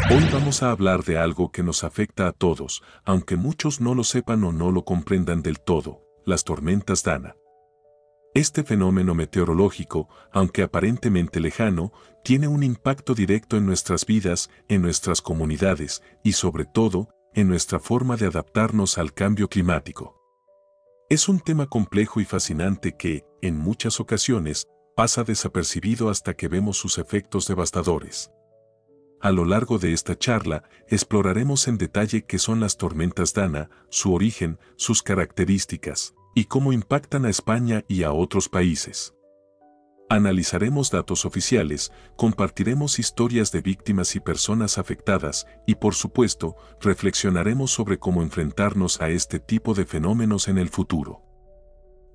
Hoy vamos a hablar de algo que nos afecta a todos, aunque muchos no lo sepan o no lo comprendan del todo, las tormentas Dana. Este fenómeno meteorológico, aunque aparentemente lejano, tiene un impacto directo en nuestras vidas, en nuestras comunidades y sobre todo, en nuestra forma de adaptarnos al cambio climático. Es un tema complejo y fascinante que, en muchas ocasiones, pasa desapercibido hasta que vemos sus efectos devastadores. A lo largo de esta charla, exploraremos en detalle qué son las tormentas Dana, su origen, sus características, y cómo impactan a España y a otros países. Analizaremos datos oficiales, compartiremos historias de víctimas y personas afectadas, y por supuesto, reflexionaremos sobre cómo enfrentarnos a este tipo de fenómenos en el futuro.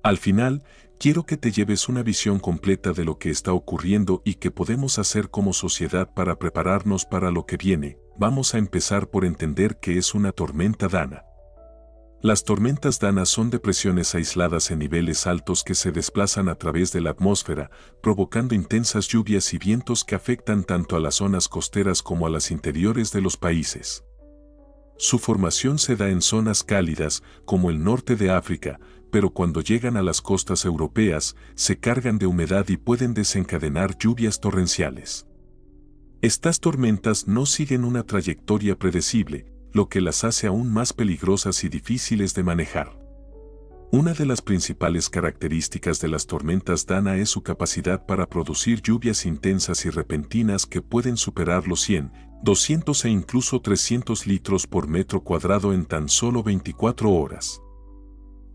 Al final, quiero que te lleves una visión completa de lo que está ocurriendo y qué podemos hacer como sociedad para prepararnos para lo que viene. Vamos a empezar por entender qué es una tormenta Dana. Las tormentas Dana son depresiones aisladas en niveles altos que se desplazan a través de la atmósfera, provocando intensas lluvias y vientos que afectan tanto a las zonas costeras como a las interiores de los países. Su formación se da en zonas cálidas, como el norte de África, pero cuando llegan a las costas europeas, se cargan de humedad y pueden desencadenar lluvias torrenciales. Estas tormentas no siguen una trayectoria predecible, lo que las hace aún más peligrosas y difíciles de manejar. Una de las principales características de las tormentas Dana es su capacidad para producir lluvias intensas y repentinas que pueden superar los 100, 200 e incluso 300 litros por metro cuadrado en tan solo 24 horas.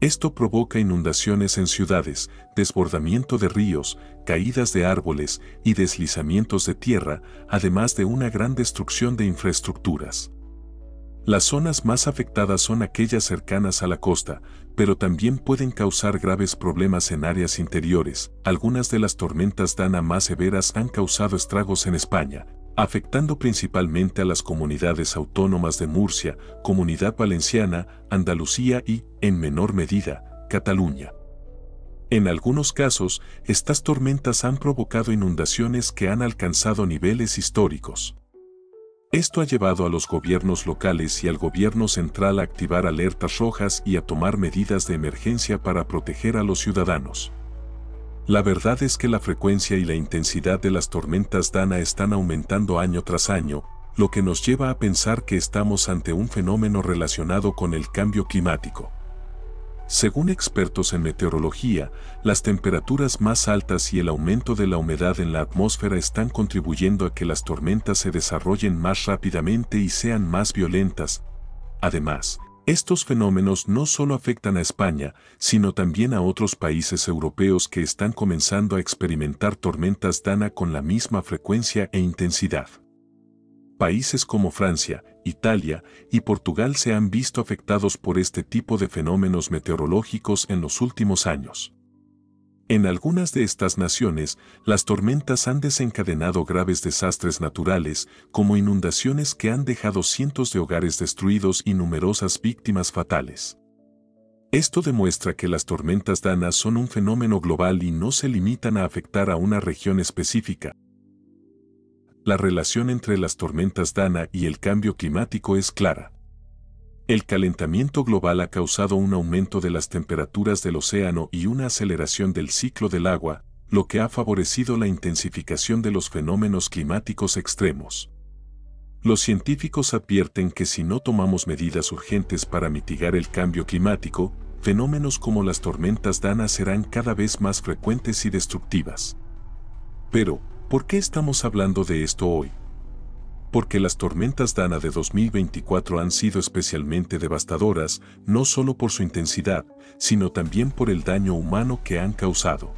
Esto provoca inundaciones en ciudades, desbordamiento de ríos, caídas de árboles y deslizamientos de tierra, además de una gran destrucción de infraestructuras. Las zonas más afectadas son aquellas cercanas a la costa, pero también pueden causar graves problemas en áreas interiores. Algunas de las tormentas Dana más severas han causado estragos en España, afectando principalmente a las comunidades autónomas de Murcia, Comunidad Valenciana, Andalucía y, en menor medida, Cataluña. En algunos casos, estas tormentas han provocado inundaciones que han alcanzado niveles históricos. Esto ha llevado a los gobiernos locales y al gobierno central a activar alertas rojas y a tomar medidas de emergencia para proteger a los ciudadanos. La verdad es que la frecuencia y la intensidad de las tormentas Dana están aumentando año tras año, lo que nos lleva a pensar que estamos ante un fenómeno relacionado con el cambio climático. Según expertos en meteorología, las temperaturas más altas y el aumento de la humedad en la atmósfera están contribuyendo a que las tormentas se desarrollen más rápidamente y sean más violentas. Además, estos fenómenos no solo afectan a España, sino también a otros países europeos que están comenzando a experimentar tormentas Dana con la misma frecuencia e intensidad. Países como Francia, Italia y Portugal se han visto afectados por este tipo de fenómenos meteorológicos en los últimos años. En algunas de estas naciones, las tormentas han desencadenado graves desastres naturales, como inundaciones que han dejado cientos de hogares destruidos y numerosas víctimas fatales. Esto demuestra que las tormentas Dana son un fenómeno global y no se limitan a afectar a una región específica. La relación entre las tormentas Dana y el cambio climático es clara. El calentamiento global ha causado un aumento de las temperaturas del océano y una aceleración del ciclo del agua, lo que ha favorecido la intensificación de los fenómenos climáticos extremos. Los científicos advierten que si no tomamos medidas urgentes para mitigar el cambio climático, fenómenos como las tormentas Dana serán cada vez más frecuentes y destructivas. Pero, ¿por qué estamos hablando de esto hoy? Porque las tormentas Dana de 2024 han sido especialmente devastadoras, no solo por su intensidad, sino también por el daño humano que han causado.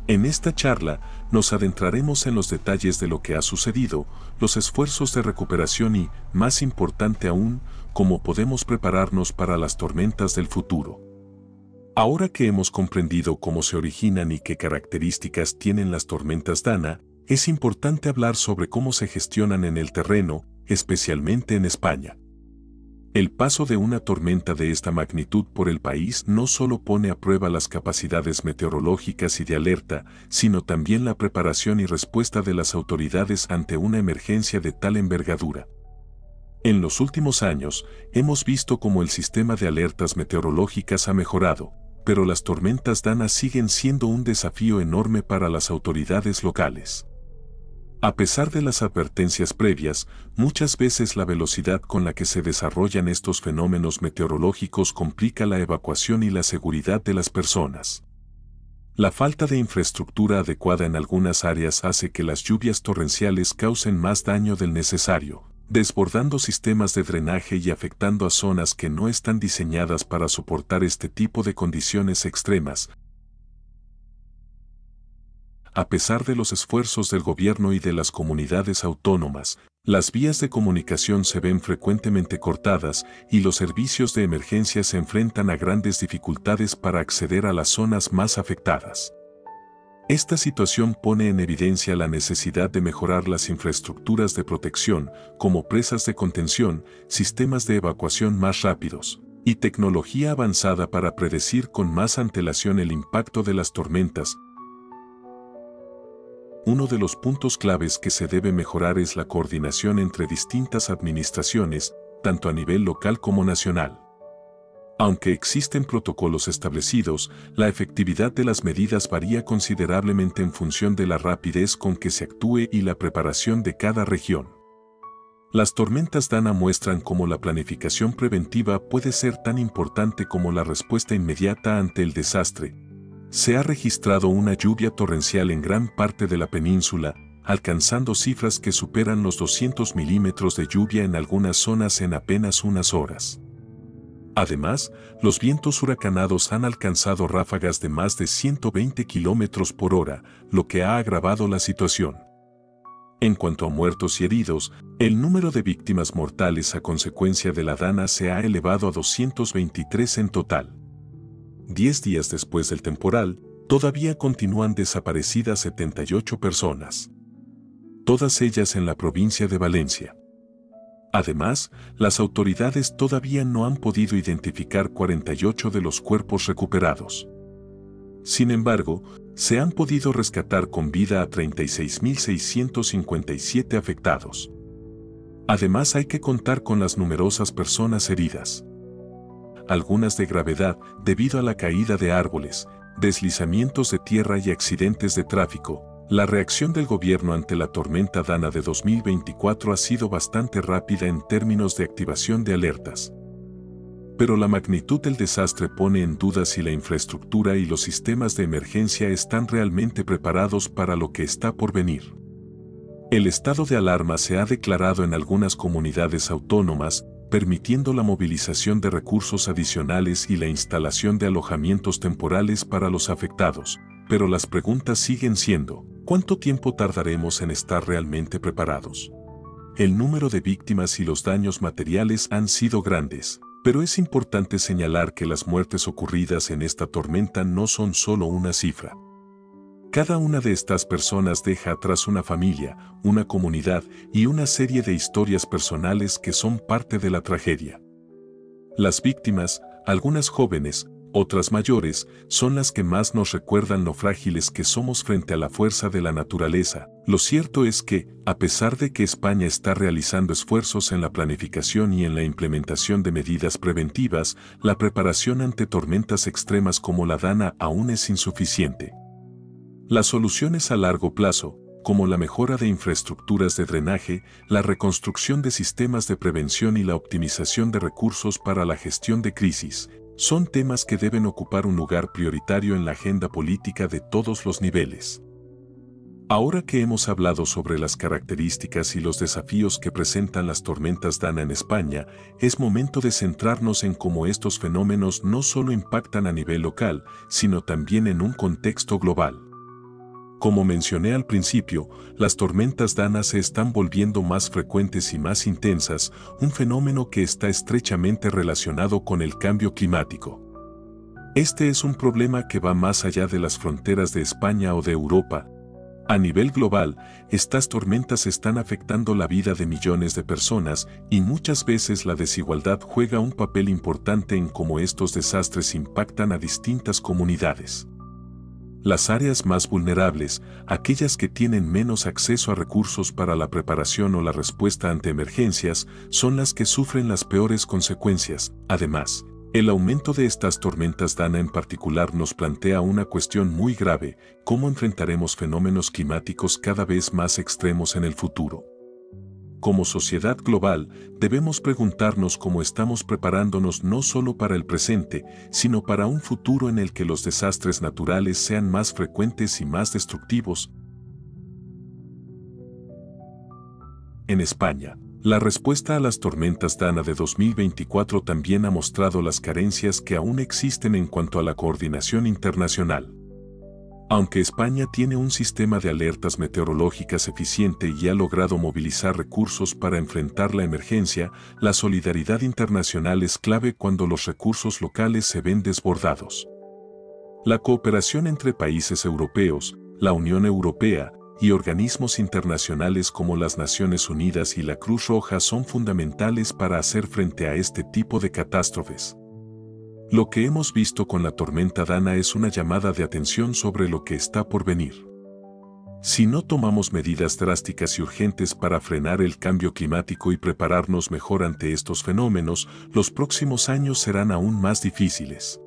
En esta charla, nos adentraremos en los detalles de lo que ha sucedido, los esfuerzos de recuperación y, más importante aún, cómo podemos prepararnos para las tormentas del futuro. Ahora que hemos comprendido cómo se originan y qué características tienen las tormentas Dana, es importante hablar sobre cómo se gestionan en el terreno, especialmente en España. El paso de una tormenta de esta magnitud por el país no solo pone a prueba las capacidades meteorológicas y de alerta, sino también la preparación y respuesta de las autoridades ante una emergencia de tal envergadura. En los últimos años, hemos visto cómo el sistema de alertas meteorológicas ha mejorado, pero las tormentas Dana siguen siendo un desafío enorme para las autoridades locales. A pesar de las advertencias previas, muchas veces la velocidad con la que se desarrollan estos fenómenos meteorológicos complica la evacuación y la seguridad de las personas. La falta de infraestructura adecuada en algunas áreas hace que las lluvias torrenciales causen más daño del necesario, desbordando sistemas de drenaje y afectando a zonas que no están diseñadas para soportar este tipo de condiciones extremas. A pesar de los esfuerzos del gobierno y de las comunidades autónomas, las vías de comunicación se ven frecuentemente cortadas y los servicios de emergencia se enfrentan a grandes dificultades para acceder a las zonas más afectadas. Esta situación pone en evidencia la necesidad de mejorar las infraestructuras de protección, como presas de contención, sistemas de evacuación más rápidos, y tecnología avanzada para predecir con más antelación el impacto de las tormentas. Uno de los puntos claves que se debe mejorar es la coordinación entre distintas administraciones, tanto a nivel local como nacional. Aunque existen protocolos establecidos, la efectividad de las medidas varía considerablemente en función de la rapidez con que se actúe y la preparación de cada región. Las tormentas Dana muestran cómo la planificación preventiva puede ser tan importante como la respuesta inmediata ante el desastre. Se ha registrado una lluvia torrencial en gran parte de la península, alcanzando cifras que superan los 200 milímetros de lluvia en algunas zonas en apenas unas horas. Además, los vientos huracanados han alcanzado ráfagas de más de 120 kilómetros por hora, lo que ha agravado la situación. En cuanto a muertos y heridos, el número de víctimas mortales a consecuencia de la Dana se ha elevado a 223 en total. 10 días después del temporal, todavía continúan desaparecidas 78 personas. Todas ellas en la provincia de Valencia. Además, las autoridades todavía no han podido identificar 48 de los cuerpos recuperados. Sin embargo, se han podido rescatar con vida a 36.657 afectados. Además, hay que contar con las numerosas personas heridas. Algunas de gravedad debido a la caída de árboles, deslizamientos de tierra y accidentes de tráfico. La reacción del gobierno ante la tormenta Dana de 2024 ha sido bastante rápida en términos de activación de alertas. Pero la magnitud del desastre pone en duda si la infraestructura y los sistemas de emergencia están realmente preparados para lo que está por venir. El estado de alarma se ha declarado en algunas comunidades autónomas, permitiendo la movilización de recursos adicionales y la instalación de alojamientos temporales para los afectados, pero las preguntas siguen siendo, ¿cuánto tiempo tardaremos en estar realmente preparados? El número de víctimas y los daños materiales han sido grandes, pero es importante señalar que las muertes ocurridas en esta tormenta no son solo una cifra. Cada una de estas personas deja atrás una familia, una comunidad y una serie de historias personales que son parte de la tragedia. Las víctimas, algunas jóvenes, otras mayores, son las que más nos recuerdan lo frágiles que somos frente a la fuerza de la naturaleza. Lo cierto es que, a pesar de que España está realizando esfuerzos en la planificación y en la implementación de medidas preventivas, la preparación ante tormentas extremas como la Dana aún es insuficiente. Las soluciones a largo plazo, como la mejora de infraestructuras de drenaje, la reconstrucción de sistemas de prevención y la optimización de recursos para la gestión de crisis, son temas que deben ocupar un lugar prioritario en la agenda política de todos los niveles. Ahora que hemos hablado sobre las características y los desafíos que presentan las tormentas Dana en España, es momento de centrarnos en cómo estos fenómenos no solo impactan a nivel local, sino también en un contexto global. Como mencioné al principio, las tormentas Dana se están volviendo más frecuentes y más intensas, un fenómeno que está estrechamente relacionado con el cambio climático. Este es un problema que va más allá de las fronteras de España o de Europa. A nivel global, estas tormentas están afectando la vida de millones de personas y muchas veces la desigualdad juega un papel importante en cómo estos desastres impactan a distintas comunidades. Las áreas más vulnerables, aquellas que tienen menos acceso a recursos para la preparación o la respuesta ante emergencias, son las que sufren las peores consecuencias. Además, el aumento de estas tormentas Dana en particular nos plantea una cuestión muy grave: ¿cómo enfrentaremos fenómenos climáticos cada vez más extremos en el futuro? Como sociedad global, debemos preguntarnos cómo estamos preparándonos no solo para el presente, sino para un futuro en el que los desastres naturales sean más frecuentes y más destructivos. En España, la respuesta a las tormentas Dana de 2024 también ha mostrado las carencias que aún existen en cuanto a la coordinación internacional. Aunque España tiene un sistema de alertas meteorológicas eficiente y ha logrado movilizar recursos para enfrentar la emergencia, la solidaridad internacional es clave cuando los recursos locales se ven desbordados. La cooperación entre países europeos, la Unión Europea, y organismos internacionales como las Naciones Unidas y la Cruz Roja son fundamentales para hacer frente a este tipo de catástrofes. Lo que hemos visto con la tormenta Dana es una llamada de atención sobre lo que está por venir. Si no tomamos medidas drásticas y urgentes para frenar el cambio climático y prepararnos mejor ante estos fenómenos, los próximos años serán aún más difíciles.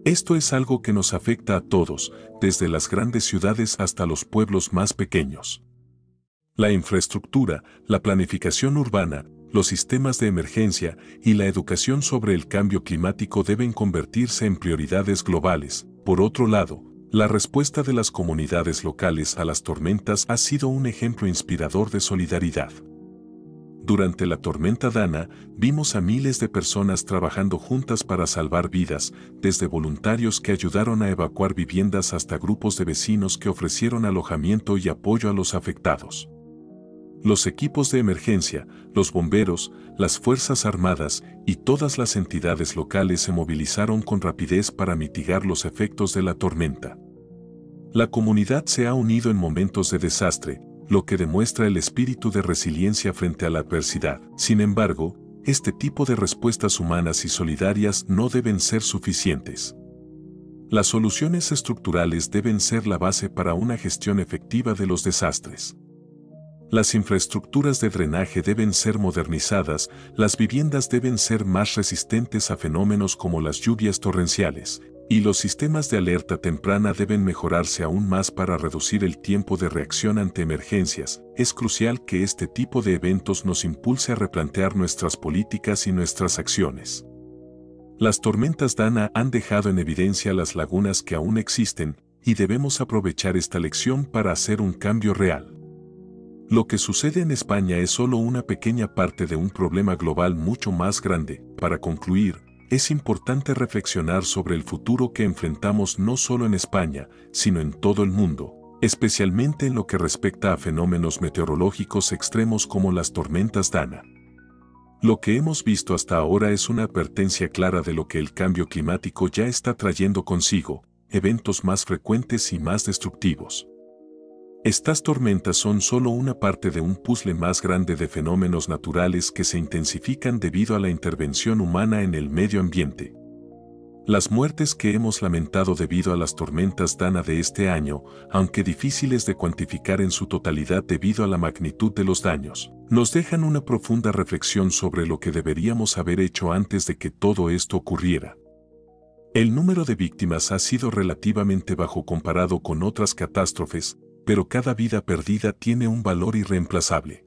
Esto es algo que nos afecta a todos, desde las grandes ciudades hasta los pueblos más pequeños. La infraestructura, la planificación urbana, los sistemas de emergencia y la educación sobre el cambio climático deben convertirse en prioridades globales. Por otro lado, la respuesta de las comunidades locales a las tormentas ha sido un ejemplo inspirador de solidaridad. Durante la tormenta Dana, vimos a miles de personas trabajando juntas para salvar vidas, desde voluntarios que ayudaron a evacuar viviendas hasta grupos de vecinos que ofrecieron alojamiento y apoyo a los afectados. Los equipos de emergencia, los bomberos, las Fuerzas Armadas y todas las entidades locales se movilizaron con rapidez para mitigar los efectos de la tormenta. La comunidad se ha unido en momentos de desastre, lo que demuestra el espíritu de resiliencia frente a la adversidad. Sin embargo, este tipo de respuestas humanas y solidarias no deben ser suficientes. Las soluciones estructurales deben ser la base para una gestión efectiva de los desastres. Las infraestructuras de drenaje deben ser modernizadas, las viviendas deben ser más resistentes a fenómenos como las lluvias torrenciales, y los sistemas de alerta temprana deben mejorarse aún más para reducir el tiempo de reacción ante emergencias. Es crucial que este tipo de eventos nos impulse a replantear nuestras políticas y nuestras acciones. Las tormentas Dana han dejado en evidencia las lagunas que aún existen, y debemos aprovechar esta lección para hacer un cambio real. Lo que sucede en España es solo una pequeña parte de un problema global mucho más grande. Para concluir, es importante reflexionar sobre el futuro que enfrentamos no solo en España, sino en todo el mundo, especialmente en lo que respecta a fenómenos meteorológicos extremos como las tormentas Dana. Lo que hemos visto hasta ahora es una advertencia clara de lo que el cambio climático ya está trayendo consigo: eventos más frecuentes y más destructivos. Estas tormentas son solo una parte de un puzzle más grande de fenómenos naturales que se intensifican debido a la intervención humana en el medio ambiente. Las muertes que hemos lamentado debido a las tormentas Dana de este año, aunque difíciles de cuantificar en su totalidad debido a la magnitud de los daños, nos dejan una profunda reflexión sobre lo que deberíamos haber hecho antes de que todo esto ocurriera. El número de víctimas ha sido relativamente bajo comparado con otras catástrofes, pero cada vida perdida tiene un valor irreemplazable.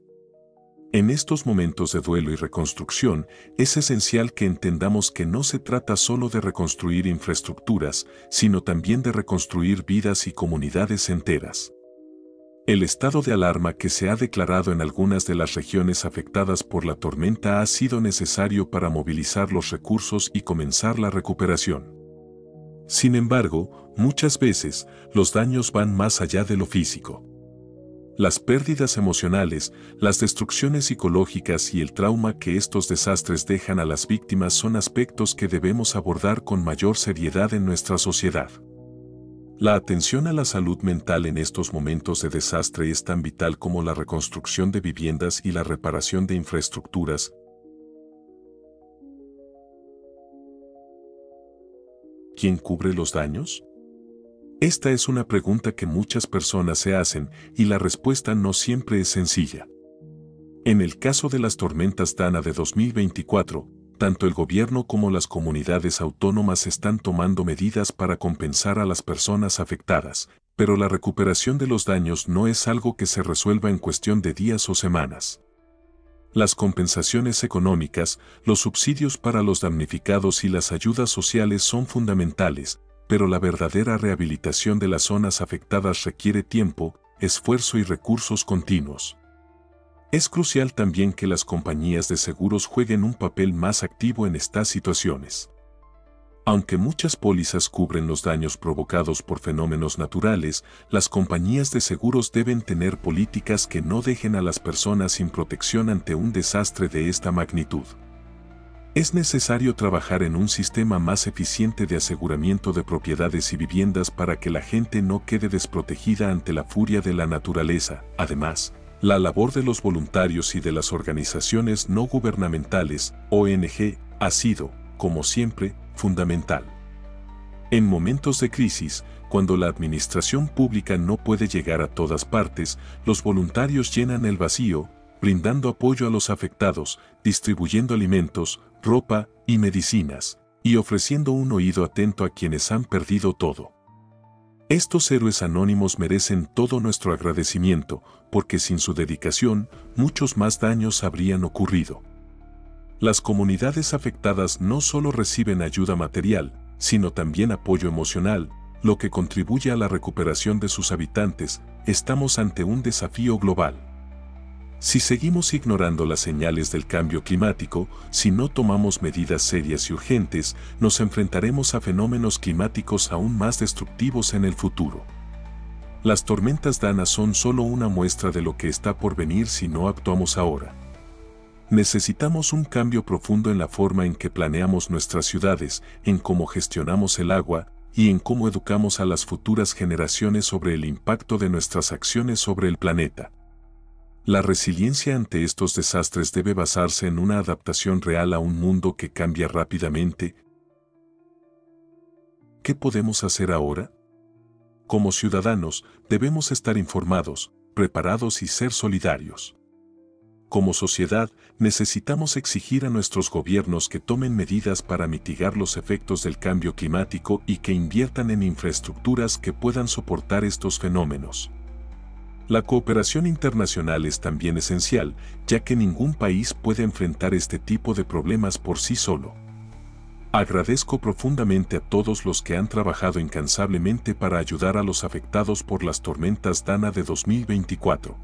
En estos momentos de duelo y reconstrucción, es esencial que entendamos que no se trata solo de reconstruir infraestructuras, sino también de reconstruir vidas y comunidades enteras. El estado de alarma que se ha declarado en algunas de las regiones afectadas por la tormenta ha sido necesario para movilizar los recursos y comenzar la recuperación. Sin embargo, muchas veces, los daños van más allá de lo físico. Las pérdidas emocionales, las destrucciones psicológicas y el trauma que estos desastres dejan a las víctimas son aspectos que debemos abordar con mayor seriedad en nuestra sociedad. La atención a la salud mental en estos momentos de desastre es tan vital como la reconstrucción de viviendas y la reparación de infraestructuras. ¿Quién cubre los daños? Esta es una pregunta que muchas personas se hacen y la respuesta no siempre es sencilla. En el caso de las tormentas Dana de 2024, tanto el gobierno como las comunidades autónomas están tomando medidas para compensar a las personas afectadas, pero la recuperación de los daños no es algo que se resuelva en cuestión de días o semanas. Las compensaciones económicas, los subsidios para los damnificados y las ayudas sociales son fundamentales, pero la verdadera rehabilitación de las zonas afectadas requiere tiempo, esfuerzo y recursos continuos. Es crucial también que las compañías de seguros jueguen un papel más activo en estas situaciones. Aunque muchas pólizas cubren los daños provocados por fenómenos naturales, las compañías de seguros deben tener políticas que no dejen a las personas sin protección ante un desastre de esta magnitud. Es necesario trabajar en un sistema más eficiente de aseguramiento de propiedades y viviendas para que la gente no quede desprotegida ante la furia de la naturaleza. Además, la labor de los voluntarios y de las organizaciones no gubernamentales, ONG, ha sido, como siempre, fundamental. En momentos de crisis, cuando la administración pública no puede llegar a todas partes, los voluntarios llenan el vacío, brindando apoyo a los afectados, distribuyendo alimentos, ropa y medicinas, y ofreciendo un oído atento a quienes han perdido todo. Estos héroes anónimos merecen todo nuestro agradecimiento, porque sin su dedicación, muchos más daños habrían ocurrido. Las comunidades afectadas no solo reciben ayuda material, sino también apoyo emocional, lo que contribuye a la recuperación de sus habitantes. Estamos ante un desafío global. Si seguimos ignorando las señales del cambio climático, si no tomamos medidas serias y urgentes, nos enfrentaremos a fenómenos climáticos aún más destructivos en el futuro. Las tormentas Dana son solo una muestra de lo que está por venir si no actuamos ahora. Necesitamos un cambio profundo en la forma en que planeamos nuestras ciudades, en cómo gestionamos el agua y en cómo educamos a las futuras generaciones sobre el impacto de nuestras acciones sobre el planeta. La resiliencia ante estos desastres debe basarse en una adaptación real a un mundo que cambia rápidamente. ¿Qué podemos hacer ahora? Como ciudadanos, debemos estar informados, preparados y ser solidarios. Como sociedad, necesitamos exigir a nuestros gobiernos que tomen medidas para mitigar los efectos del cambio climático y que inviertan en infraestructuras que puedan soportar estos fenómenos. La cooperación internacional es también esencial, ya que ningún país puede enfrentar este tipo de problemas por sí solo. Agradezco profundamente a todos los que han trabajado incansablemente para ayudar a los afectados por las tormentas Dana de 2024.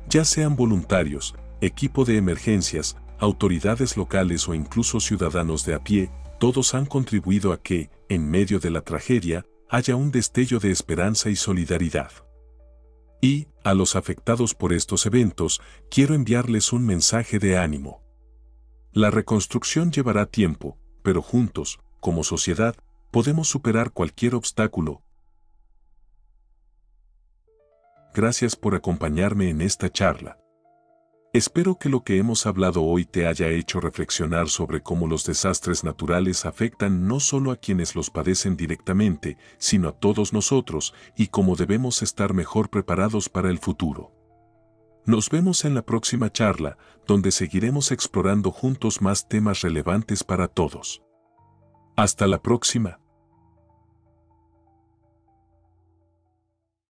Ya sean voluntarios, equipo de emergencias, autoridades locales o incluso ciudadanos de a pie, todos han contribuido a que, en medio de la tragedia, haya un destello de esperanza y solidaridad. Y, a los afectados por estos eventos, quiero enviarles un mensaje de ánimo. La reconstrucción llevará tiempo, pero juntos, como sociedad, podemos superar cualquier obstáculo. Gracias por acompañarme en esta charla. Espero que lo que hemos hablado hoy te haya hecho reflexionar sobre cómo los desastres naturales afectan no solo a quienes los padecen directamente, sino a todos nosotros, y cómo debemos estar mejor preparados para el futuro. Nos vemos en la próxima charla, donde seguiremos explorando juntos más temas relevantes para todos. Hasta la próxima.